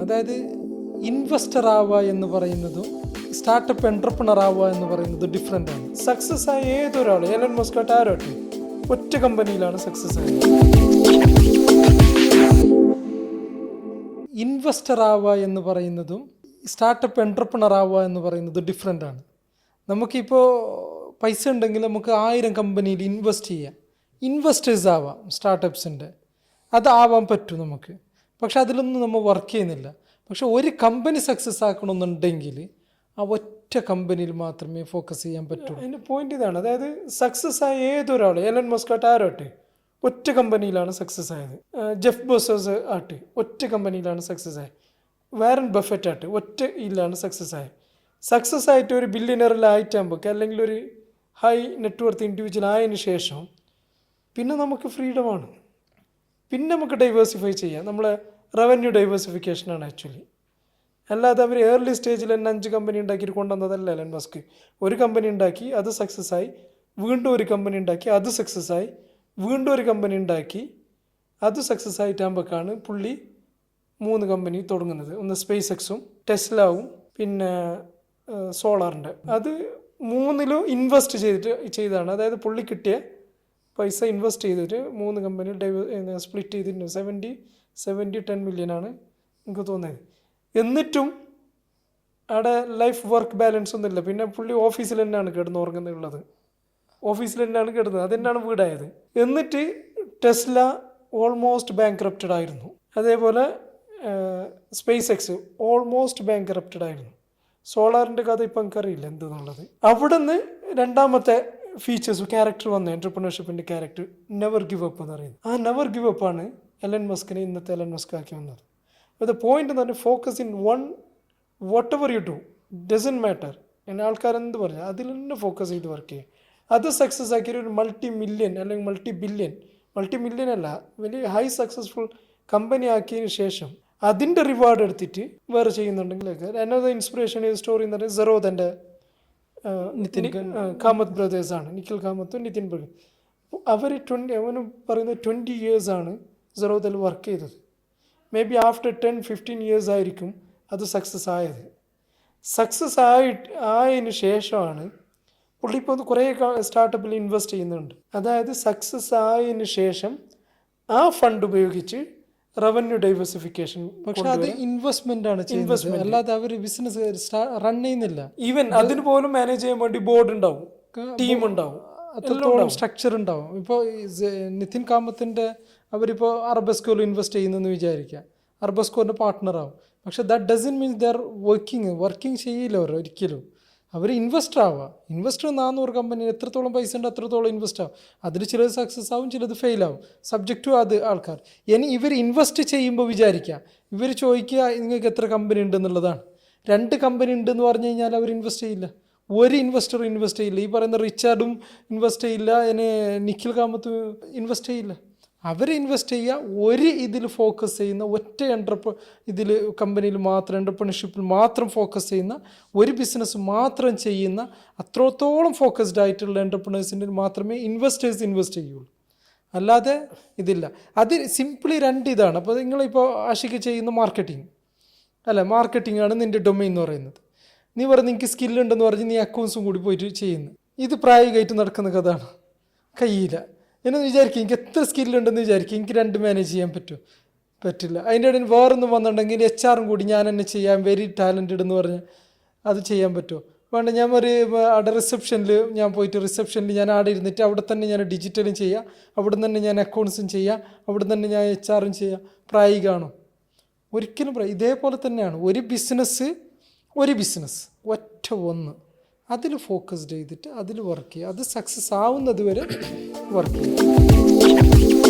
അതായത് ഇൻവെസ്റ്റർ ആവുക എന്ന് പറയുന്നതും സ്റ്റാർട്ടപ്പ് എൻ്റർപ്രണർ ആവുക എന്ന് പറയുന്നത് ഡിഫറെൻ്റ് ആണ്. സക്സസ് ആയ ഏതൊരാൾ, എലൻ മസ്ക് ആയിട്ട് ആരോട്ടെ, ഒറ്റ കമ്പനിയിലാണ് സക്സസ് ആയത്. ഇൻവെസ്റ്റർ ആവുക എന്ന് പറയുന്നതും സ്റ്റാർട്ടപ്പ് എൻ്റർപ്രണർ ആവുക എന്ന് പറയുന്നത് ഡിഫറെൻ്റ് ആണ്. നമുക്കിപ്പോൾ പൈസ ഉണ്ടെങ്കിൽ നമുക്ക് 1000 കമ്പനിയിൽ ഇൻവെസ്റ്റ് ചെയ്യാം, ഇൻവെസ്റ്റേഴ്സ് ആവാം, സ്റ്റാർട്ടപ്സിൻ്റെ അതാവാൻ പറ്റും നമുക്ക്. പക്ഷെ അതിലൊന്നും നമ്മൾ വർക്ക് ചെയ്യുന്നില്ല. പക്ഷെ ഒരു കമ്പനി സക്സസ് ആക്കണമെന്നുണ്ടെങ്കിൽ ആ ഒറ്റ കമ്പനിയിൽ മാത്രമേ ഫോക്കസ് ചെയ്യാൻ പറ്റൂ. അതിൻ്റെ പോയിന്റ് ഇതാണ്. അതായത് സക്സസ് ആയ ഏതൊരാൾ, എലൻ മസ്ക് ആയിട്ട് ആരോട്ടെ, ഒറ്റ കമ്പനിയിലാണ് സക്സസ് ആയത്. ജെഫ് ബെസോസ് ആട്ടെ, ഒറ്റ കമ്പനിയിലാണ് സക്സസ് ആയത്. വാരൻ ബഫറ്റ് ആട്ടെ, ഒറ്റ ഇതിലാണ് സക്സസ് ആയത്. സക്സസ് ആയിട്ട് ഒരു ബില്യണറിലായിട്ടാകുമ്പോൾ അല്ലെങ്കിൽ ഒരു ഹൈ നെറ്റ്വർത്ത് ഇൻഡിവിജ്വൽ ആയതിനു ശേഷം പിന്നെ നമുക്ക് ഫ്രീഡമാണ്. പിന്നെ നമുക്ക് ഡൈവേഴ്സിഫൈ ചെയ്യാം. നമ്മളെ റവന്യൂ ഡൈവേഴ്സിഫിക്കേഷനാണ് ആക്ച്വലി. അല്ലാതെ അവർ ഏർലി സ്റ്റേജിൽ തന്നെ 5 കമ്പനി ഉണ്ടാക്കിയിട്ട് കൊണ്ടുവന്നതല്ല എലൻ മസ്ക്. ഒരു കമ്പനി ഉണ്ടാക്കി, അത് സക്സസ് ആയി, വീണ്ടും ഒരു കമ്പനി ഉണ്ടാക്കി, അത് സക്സസ് ആയി, വീണ്ടും ഒരു കമ്പനി ഉണ്ടാക്കി, അത് സക്സസ് ആയിട്ടാകുമ്പോഴേക്കാണ് പുള്ളി 3 കമ്പനി തുടങ്ങുന്നത്. ഒന്ന് സ്പേസ് എക്സും ടെസ്ലാവും പിന്നെ സോളാറിൻ്റെ. അത് 3ലും ഇൻവെസ്റ്റ് ചെയ്താണ്. അതായത് പുള്ളി കിട്ടിയ പൈസ ഇൻവെസ്റ്റ് ചെയ്തിട്ട് 3 കമ്പനി സ്പ്ലിറ്റ് ചെയ്തിട്ടുണ്ട്. 70-10 മില്യനാണ് എനിക്ക് തോന്നിയത്. എന്നിട്ടും അവിടെ ലൈഫ് വർക്ക് ബാലൻസ് ഒന്നുമില്ല. പിന്നെ പുള്ളി ഓഫീസിൽ തന്നെയാണ് കിടന്നുറങ്ങുന്നുള്ളത്, ഓഫീസിൽ തന്നെയാണ് കിടന്നത്, അതെന്നാണ് വീടായത്. എന്നിട്ട് ടെസ്ല ഓൾമോസ്റ്റ് ബാങ്ക്രപ്റ്റഡ് ആയിരുന്നു. അതേപോലെ സ്പേസ് എക്സ് ഓൾമോസ്റ്റ് ബാങ്ക്രപ്റ്റഡ് ആയിരുന്നു. സോളാറിൻ്റെ കഥ ഇപ്പം എനിക്കറിയില്ല എന്തെന്നുള്ളത്. അവിടെ നിന്ന് രണ്ടാമത്തെ ഫീച്ചേഴ്സ് ക്യാരക്ടർ വന്നു, എൻ്റർപ്രണർഷിപ്പിൻ്റെ ക്യാരക്ടർ, നെവർ ഗിവ് അപ്പ് എന്ന് പറയുന്നത്. ആ നെവർ ഗിവ് അപ്പ് ആണ് എലൻ മസ്കിനെ ഇന്നത്തെ എലൻ മസ്ക് ആക്കി വന്നത്. ദ പോയിന്റ് എന്ന് പറഞ്ഞാൽ focus in one, what ever you do doesn't matter. എന്നെ ആൾക്കാരെന്ത് പറഞ്ഞാൽ അതിൽ തന്നെ ഫോക്കസ് ചെയ്ത് വർക്ക് ചെയ്യും. അത് സക്സസ് ആക്കിയ ഒരു മൾട്ടി-മില്യൺ അല്ലെങ്കിൽ മൾട്ടി-മില്യൺ അല്ല, വലിയ ഹൈ സക്സസ്ഫുൾ കമ്പനി ആക്കിയതിന് ശേഷം അതിൻ്റെ റിവാർഡ് എടുത്തിട്ട് വേറെ ചെയ്യുന്നുണ്ടെങ്കിൽ അനദർ ഇൻസ്പിറേഷൻ സ്റ്റോറി എന്ന് പറയുന്നത് സെറോദൻ്റെ നിതിൻ കാമത്ത് ബ്രദേഴ്സാണ്. നിഖിൽ കാമത്തും നിതിൻ ബ്രദർ. അവർ അവന് പറയുന്നത് 20 years സെറോദയിൽ വർക്ക് ചെയ്തത്. മേ ബി ആഫ്റ്റർ 10-15 years ആയിരിക്കും അത് സക്സസ് ആയത്. സക്സസ് ആയതിനു ശേഷമാണ് പുള്ളി ഇപ്പോൾ കുറേ സ്റ്റാർട്ടപ്പിൽ ഇൻവെസ്റ്റ് ചെയ്യുന്നുണ്ട്. അതായത് സക്സസ് ആയതിനു ശേഷം ആ ഫണ്ട് ഉപയോഗിച്ച് റവന്യൂ ഡൈവേഴ്സിഫിക്കേഷൻ. പക്ഷെ അത് ഇൻവെസ്റ്റ്മെന്റ് ആണ്, ഇൻവെസ്റ്റ്മെന്റ് അല്ലാതെ അവർ ബിസിനസ് റൺ ചെയ്യുന്നില്ല. ഈവൻ അതിന് പോലും മാനേജ് ചെയ്യാൻ വേണ്ടി ബോർഡ് ഉണ്ടാവും, ടീം ഉണ്ടാവും, അത്രത്തോളം സ്ട്രക്ചർ ഉണ്ടാവും. ഇപ്പോൾ നിതിൻ കാമത്തിൻ്റെ അവരിപ്പോൾ അർബസ്കോയിൽ ഇൻവെസ്റ്റ് ചെയ്യുന്നെന്ന് വിചാരിക്കുക, അർബസ്കോൻ്റെ പാർട്ട്ണറാവും. പക്ഷെ that doesn't means there working ചെയ്യില്ല അവർ ഒരിക്കലും. അവർ ഇൻവെസ്റ്റർ ആവുക. ഇൻവെസ്റ്റർ 400 കമ്പനി എത്രത്തോളം പൈസ ഉണ്ട് അത്രത്തോളം ഇൻവെസ്റ്റ് ആവും. അതിൽ ചിലത് സക്സസ് ആവും, ചിലത് ഫെയിൽ ആവും, സബ്ജക്റ്റ് ടു അത് ആൾക്കാർ. ഇനി ഇവർ ഇൻവെസ്റ്റ് ചെയ്യുമ്പോൾ വിചാരിക്കുക, ഇവർ ചോദിക്കുക നിങ്ങൾക്ക് എത്ര കമ്പനി ഉണ്ടെന്നുള്ളതാണ്. 2 കമ്പനി ഉണ്ടെന്ന് പറഞ്ഞു കഴിഞ്ഞാൽ അവർ ഇൻവെസ്റ്റ് ചെയ്യില്ല. ഒരു ഇൻവെസ്റ്ററും ഇൻവെസ്റ്റ് ചെയ്യില്ല. ഈ പറയുന്ന റിച്ചാർഡും ഇൻവെസ്റ്റ് ചെയ്യില്ല, ഇനി നിഖിൽ കാമത്തും ഇൻവെസ്റ്റ് ചെയ്യില്ല. അവർ ഇൻവെസ്റ്റ് ചെയ്യുക ഒരു ഇതിൽ ഫോക്കസ് ചെയ്യുന്ന ഒറ്റ ഇതിൽ കമ്പനിയിൽ മാത്രം, എൻ്റർപ്രണർഷിപ്പിൽ മാത്രം ഫോക്കസ് ചെയ്യുന്ന, ഒരു ബിസിനസ് മാത്രം ചെയ്യുന്ന അത്രത്തോളം ഫോക്കസ്ഡ് ആയിട്ടുള്ള എൻ്റർപ്രണേഴ്സിൻ്റെ മാത്രമേ ഇൻവെസ്റ്റേഴ്സ് ഇൻവെസ്റ്റ് ചെയ്യുള്ളൂ. അല്ലാതെ ഇതില്ല. അത് സിംപ്ലി 2 ഇതാണ്. അപ്പോൾ നിങ്ങളിപ്പോൾ ആഷിക്ക് ചെയ്യുന്ന മാർക്കറ്റിംഗ് അല്ല, മാർക്കറ്റിംഗ് ആണ് നിൻ്റെ ഡൊമൈൻ എന്ന് പറയുന്നത്. നീ പറഞ്ഞ് നിനക്ക് സ്കില്ലുണ്ടെന്ന് പറഞ്ഞ് നീ അക്കൗണ്ട്സും കൂടി പോയിട്ട് ചെയ്യുന്നു. ഇത് പ്രായോഗികമായിട്ട് നടക്കുന്ന കഥയാണ്, കഴിയില്ല. എന്നു വിചാരിക്കും എനിക്ക് എത്ര സ്കില്ലുണ്ടെന്ന് വിചാരിക്കും, എനിക്ക് 2 മാനേജ് ചെയ്യാൻ പറ്റില്ല. അതിൻ്റെ ഇടയിൽ വേറൊന്നും വന്നിട്ടുണ്ടെങ്കിൽ HR-ഉം കൂടി ഞാൻ തന്നെ ചെയ്യാൻ വെരി ടാലൻറ്റഡ് എന്ന് പറഞ്ഞ് അത് ചെയ്യാൻ പറ്റുമോ? വേണ്ട. ഞാൻ അവിടെ റിസപ്ഷനിൽ ഞാൻ പോയിട്ട് റിസപ്ഷനിൽ ഞാൻ അവിടെ ഇരുന്നിട്ട് അവിടെ തന്നെ ഞാൻ ഡിജിറ്റലും ചെയ്യാം, അവിടെ തന്നെ ഞാൻ അക്കൗണ്ട്സും ചെയ്യാം, അവിടെ തന്നെ ഞാൻ HR-ഉം ചെയ്യാം. പ്രായോഗികമാണോ? ഒരിക്കലും. ഇതേപോലെ തന്നെയാണ് ഒരു ബിസിനസ് ഒറ്റ ഒന്ന് അതിൽ ഫോക്കസ്ഡ് ചെയ്തിട്ട് അതിൽ വർക്ക് ചെയ്യുക. അത് സക്സസ് ആവുന്നത് വരെ വർക്ക് ചെയ്യുക.